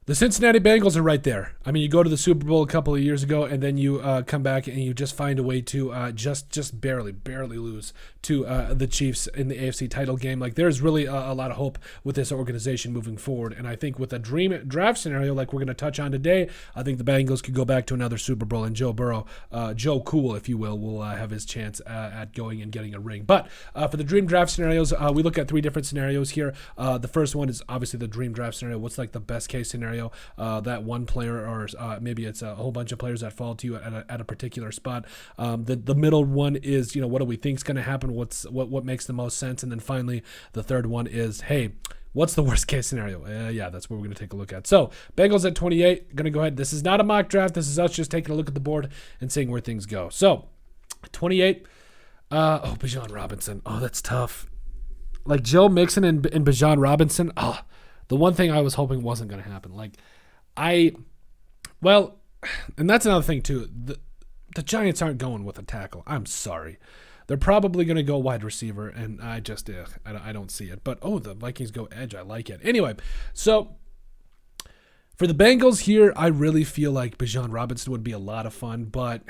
The Cincinnati Bengals are right there. I mean, you go to the Super Bowl a couple of years ago, and then you come back and you just find a way to just barely lose to the Chiefs in the AFC title game. Like, there's really a lot of hope with this organization moving forward. And I think with a dream draft scenario like we're going to touch on today, I think the Bengals could go back to another Super Bowl, and Joe Burrow, Joe Cool, if you will have his chance at going and getting a ring. But for the dream draft scenarios, we look at three different scenarios here. The first one is obviously the dream draft scenario. What's like the best case scenario? That one player, or maybe it's a whole bunch of players that fall to you at a particular spot. The middle one is, what do we think is going to happen? What makes the most sense? And then finally, the third one is, hey, what's the worst case scenario? Yeah, that's what we're going to take a look at. So Bengals at 28, going to go ahead. This is not a mock draft. This is us just taking a look at the board and seeing where things go. So 28, Bijan Robinson. Oh, that's tough. Like Joe Mixon and Bijan Robinson. The one thing I was hoping wasn't going to happen. And that's another thing too. The Giants aren't going with a tackle. I'm sorry. They're probably going to go wide receiver, and I don't see it. But, the Vikings go edge. I like it. Anyway, so for the Bengals here, I really feel like Bijan Robinson would be a lot of fun, but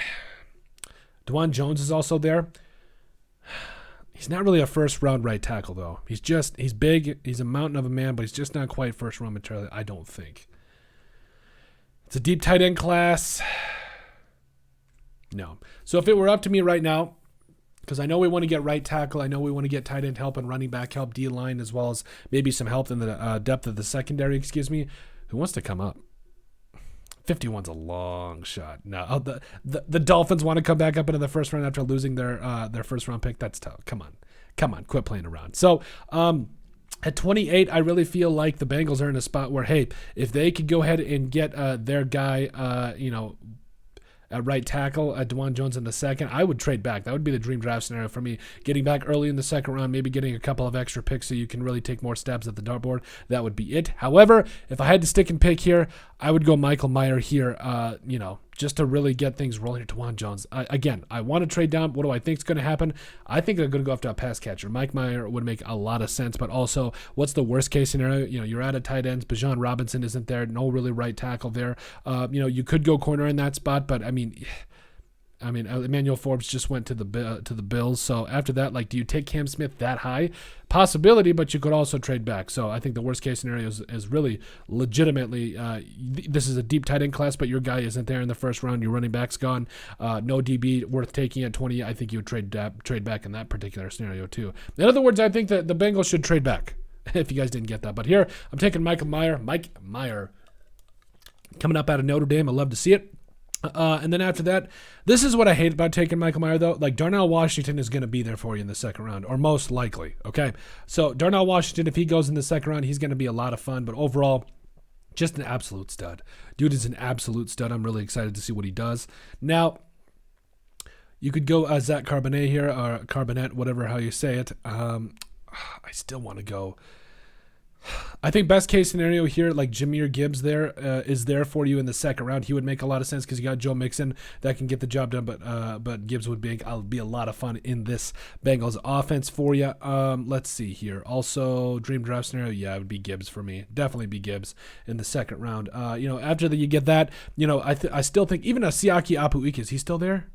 Dwan Jones is also there. He's not really a first-round right tackle, though. He's big. He's a mountain of a man, but he's just not quite first-round material, I don't think. It's a deep tight end class. No. So if it were up to me right now, because I know we want to get right tackle, I know we want to get tight end help and running back help, D-line, as well as maybe some help in the depth of the secondary, who wants to come up? 51's a long shot. No, the Dolphins want to come back up into the first round after losing their first round pick. That's tough. Come on, quit playing around. So at 28, I really feel like the Bengals are in a spot where, hey, if they could go ahead and get their guy, at right tackle, Dwan Jones in the second, I would trade back. That would be the dream draft scenario for me. Getting back early in the second round, maybe getting a couple of extra picks so you can really take more stabs at the dartboard. That would be it. However, if I had to stick and pick here, I would go Michael Mayer here, just to really get things rolling to Dwan Jones. I want to trade down. What do I think is going to happen? I think they're going to go after a pass catcher. Mike Mayer would make a lot of sense, but also, what's the worst case scenario? You're out of tight ends. Bijan Robinson isn't there. No really right tackle there. You could go corner in that spot, but I mean, Emmanuel Forbes just went to the Bills. So after that, do you take Cam Smith that high? Possibility, but you could also trade back. So I think the worst case scenario is really legitimately, this is a deep tight end class, but your guy isn't there in the first round. Your running back's gone. No DB worth taking at 20. I think you would trade back in that particular scenario too. In other words, I think that the Bengals should trade back, if you guys didn't get that. But here, I'm taking Mike Mayer, coming up out of Notre Dame. I love to see it. And then after that, this is what I hate about taking Michael Mayer, though. Darnell Washington is going to be there for you in the second round, or most likely, okay? So Darnell Washington, if he goes in the second round, he's going to be a lot of fun. But overall, just an absolute stud. Dude is an absolute stud. I'm really excited to see what he does. Now, you could go Zach Carbonet here, or Carbonet, whatever how you say it. I still want to go. I think best case scenario here, Jahmyr Gibbs is there for you in the second round. He would make a lot of sense because you got Joe Mixon that can get the job done, but Gibbs would be a lot of fun in this Bengals offense for you. Let's see here. Also, dream draft scenario, it would be Gibbs for me. Definitely be Gibbs in the second round. After you get that, I still think even a Siaki Apuika, is he still there?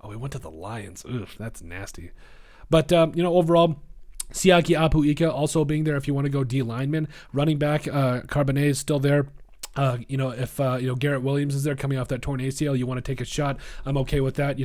Oh, he went to the Lions. Ugh, that's nasty. But overall, Siaki Apuika also being there if you want to go D lineman. Running back, Carbonet is still there. If Garrett Williams is there coming off that torn ACL, you want to take a shot, I'm okay with that.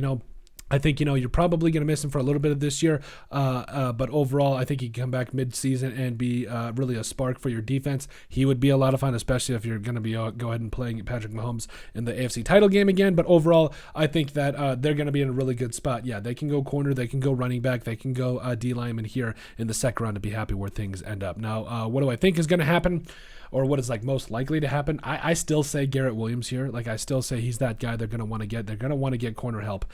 I think, you're probably going to miss him for a little bit of this year, but overall, I think he can come back mid-season and be really a spark for your defense. He would be a lot of fun, especially if you're going to be go ahead and playing Patrick Mahomes in the AFC title game again. But overall, I think that they're going to be in a really good spot. Yeah, they can go corner, they can go running back, they can go D lineman here in the second round to be happy where things end up. Now, what do I think is going to happen? Or what is most likely to happen? I still say Garrett Williams here. I still say he's that guy they're going to want to get. They're going to want to get corner help,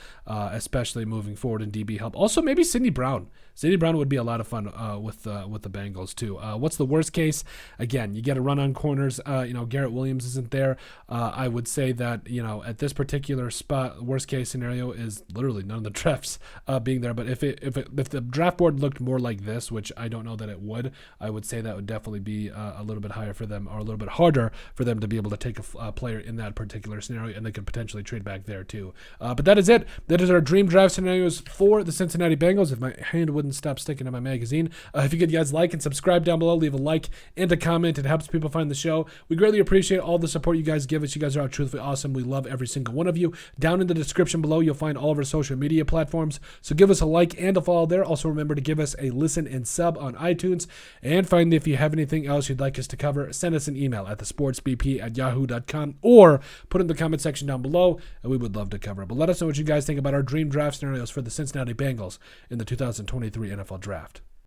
especially moving forward in DB help. Also, maybe Sidney Brown. Sidney Brown would be a lot of fun with the Bengals too. What's the worst case? Again, you get a run on corners. Garrett Williams isn't there. I would say that at this particular spot, worst case scenario is literally none of the drafts being there. But if the draft board looked more like this, which I don't know that it would, I would say that would definitely be a little bit higher for them, or a little bit harder for them to be able to take a player in that particular scenario, and they could potentially trade back there too. But that is it. That is our dream draft scenarios for the Cincinnati Bengals. If my hand wouldn't stop sticking to my magazine, if you could guys like and subscribe down below, leave a like and a comment. It helps people find the show. We greatly appreciate all the support you guys give us. You guys are truthfully awesome. We love every single one of you. Down in the description below, you'll find all of our social media platforms. So give us a like and a follow there. Also remember to give us a listen and sub on iTunes. And finally, if you have anything else you'd like us to cover, send us an email at thesportsbp@yahoo.com or put it in the comment section down below, and we would love to cover it. But let us know what you guys think about our dream draft scenarios for the Cincinnati Bengals in the 2023 NFL Draft.